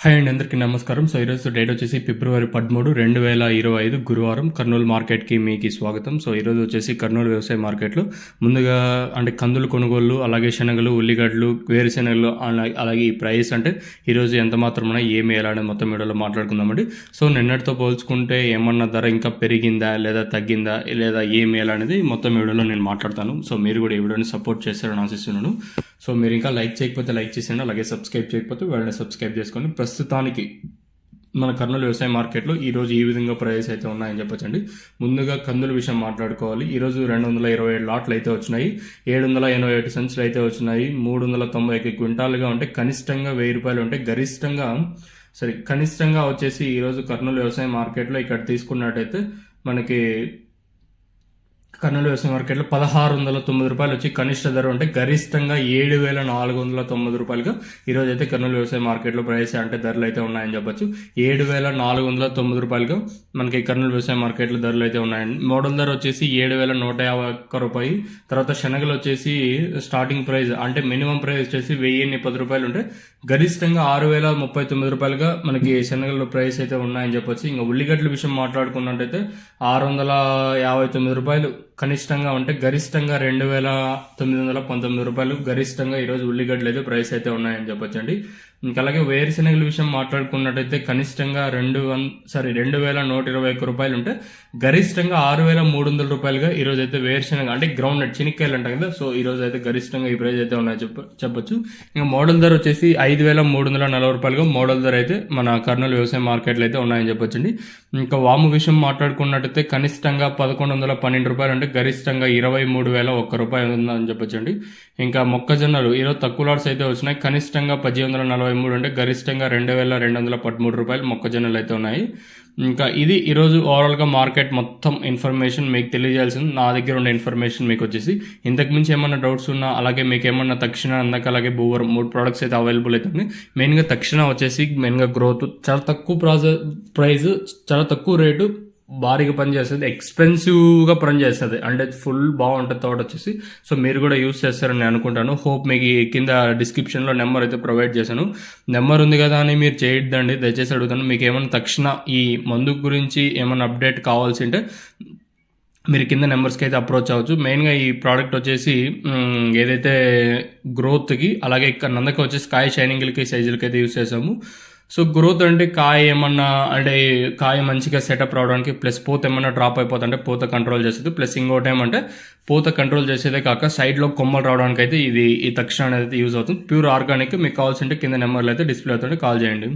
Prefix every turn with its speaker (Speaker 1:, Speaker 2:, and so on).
Speaker 1: Hi అండి, అందరికీ నమస్కారం. సో ఈరోజు డేట్ వచ్చేసి ఫిబ్రవరి 13, 2025 గురువారం. కర్నూలు మార్కెట్కి మీకు స్వాగతం. సో ఈరోజు వచ్చేసి కర్నూలు వ్యవసాయ మార్కెట్లో ముందుగా అంటే కందులు కొనుగోళ్ళు, అలాగే శనగలు, ఉల్లిగడ్డలు, వేరుశెనగలు, అలాగే ఈ ప్రైస్ అంటే ఈరోజు ఎంత మాత్రం ఉన్నాయి, ఏమి ఎలా అనేది మొత్తం వీడియోలో మాట్లాడుకుందామండి. సో నిన్నటితో పోల్చుకుంటే ఏమన్నా ధర ఇంకా పెరిగిందా లేదా తగ్గిందా లేదా ఏమి ఎలా అనేది మొత్తం వీడియోలో నేను మాట్లాడతాను. సో మీరు కూడా ఈ వీడియోని సపోర్ట్ చేస్తారని ఆశిస్తున్నాను. సో మీరు ఇంకా లైక్ చేయకపోతే లైక్ చేసేయండి, అలాగే సబ్స్క్రైబ్ చేయకపోతే వాళ్ళని సబ్స్క్రైబ్ చేసుకొని. ప్రస్తుతానికి మన కర్నూలు వ్యవసాయ మార్కెట్లో ఈరోజు ఈ విధంగా ప్రైస్ అయితే ఉన్నాయని చెప్పొచ్చండి. ముందుగా కందుల విషయం మాట్లాడుకోవాలి. ఈరోజు 227 లాట్లు అయితే వచ్చినాయి, 787 సంచులు అయితే వచ్చినాయి, 391 క్వింటాలుగా ఉంటే కనిష్టంగా 1000 రూపాయలు ఉంటే కనిష్టంగా వచ్చేసి ఈరోజు కర్నూలు వ్యవసాయ మార్కెట్లో ఇక్కడ తీసుకున్నట్టయితే మనకి కర్నూలు వ్యవసాయ మార్కెట్లో 1609 రూపాయలు వచ్చి కనిష్ట ధర ఉంటే గరిష్టంగా 7490 రూపాయలుగా ఈరోజు అయితే కర్నూలు వ్యవసాయ మార్కెట్లో ప్రైస్ అంటే ధరలు అయితే ఉన్నాయని చెప్పొచ్చు. 7490 రూపాయలుగా మనకి కర్నూలు వ్యవసాయ మార్కెట్లో ధరలు అయితే ఉన్నాయండి. మోడల్ ధర వచ్చేసి 7151 రూపాయి. తర్వాత శనగలు వచ్చేసి స్టార్టింగ్ ప్రైస్ అంటే మినిమం ప్రైస్ వచ్చేసి 1010 రూపాయలు ఉంటే గరిష్టంగా 6039 రూపాయలుగా మనకి శనగల ప్రైస్ అయితే ఉన్నాయని చెప్పొచ్చు. ఇంకా ఉల్లిగడ్డల విషయం మాట్లాడుకున్నట్టయితే 659 రూపాయలు కనిష్టంగా ఉంటే గరిష్టంగా 2919 రూపాయలు గరిష్టంగా ఈరోజు ఉల్లిగడ్డలు అయితే ప్రైస్ అయితే ఉన్నాయని చెప్పొచ్చండి. ఇంకా అలాగే వేరుశెనగల విషయం మాట్లాడుకున్నట్టయితే కనిష్టంగా 2121 రూపాయలు ఉంటే గరిష్టంగా 6300 రూపాయలుగా ఈరోజు అయితే వేరుశెనగ అంటే గ్రౌండ్ నట్ చినిక్కాయలు అంటాం కదా, సో ఈరోజు అయితే గరిష్టంగా ఈ ప్రైస్ అయితే ఉన్నాయని చెప్పొచ్చు. ఇంకా మోడల్ ధర వచ్చేసి 5340 రూపాయలుగా మోడల్ ధర అయితే మన కర్నూలు వ్యవసాయ మార్కెట్లో అయితే ఉన్నాయని చెప్పొచ్చండి. ఇంకా వాము విషయం మాట్లాడుకున్నట్టయితే కనిష్టంగా 1112 రూపాయలు అంటే గరిష్టంగా 23,001 రూపాయలు ఉందని చెప్పొచ్చండి. ఇంకా మొక్కజొన్నలు ఈరోజు తక్కువ లాట్స్ అయితే వచ్చినాయి, కనిష్టంగా 1843 అంటే గరిష్టంగా 2213 రూపాయలు మొక్కజొన్నలు అయితే ఉన్నాయి. ఇంకా ఇది ఈరోజు ఓవరాల్గా మార్కెట్ మొత్తం ఇన్ఫర్మేషన్ మీకు తెలియజేయాల్సింది. నా దగ్గర ఉండే ఇన్ఫర్మేషన్ మీకు వచ్చేసి ఇంతకు మించి ఏమన్నా డౌట్స్ ఉన్నా, అలాగే మీకు ఏమన్నా తక్షణ అందక, అలాగే భూవరం 3 ప్రోడక్ట్స్ అయితే అవైలబుల్ అయితే ఉన్నాయి. మెయిన్గా తక్షణ వచ్చేసి మెయిన్గా గ్రోత్ చాలా తక్కువ ప్రైస్, చాలా తక్కువ రేటు, భారీగా పనిచేస్తుంది, ఎక్స్పెన్సివ్గా పనిచేస్తుంది, అంటే ఫుల్ బాగుంటుంది తోట వచ్చేసి. సో మీరు కూడా యూస్ చేస్తారని నేను అనుకుంటాను. హోప్ మీకు కింద డిస్క్రిప్షన్లో నెంబర్ అయితే ప్రొవైడ్ చేశాను. నెంబర్ ఉంది కదా అని మీరు చేయొద్దండి, దయచేసి అడుగుతాను. మీకు ఏమైనా తక్షణ ఈ మందు గురించి ఏమైనా అప్డేట్ కావాల్సి ఉంటే మీరు కింద నెంబర్స్కి అయితే అప్రోచ్ అవ్వచ్చు. మెయిన్గా ఈ ప్రోడక్ట్ వచ్చేసి ఏదైతే గ్రోత్కి, అలాగే ఇక్కడ నందక వచ్చేసి కాయ షైనింగ్లకి, సైజులకి అయితే యూస్ చేసాము. సో గ్రోత్ అంటే కాయ మంచిగా సెటప్ రావడానికి, ప్లస్ పూత ఏమన్నా డ్రాప్ అయిపోతుంటే పూత కంట్రోల్ చేస్తుంది, ప్లస్ ఇంకోటి ఏమంటే పూత కంట్రోల్ చేసేదే కాక సైడ్లో కొమ్మలు రావడానికి అయితే ఈ తక్షణ అనేది యూజ్ అవుతుంది. Pure organic. మీకు కావాల్సింటే కింద నెంబర్లు అయితే డిస్ప్లే అవుతుంటే కాల్ చేయండి.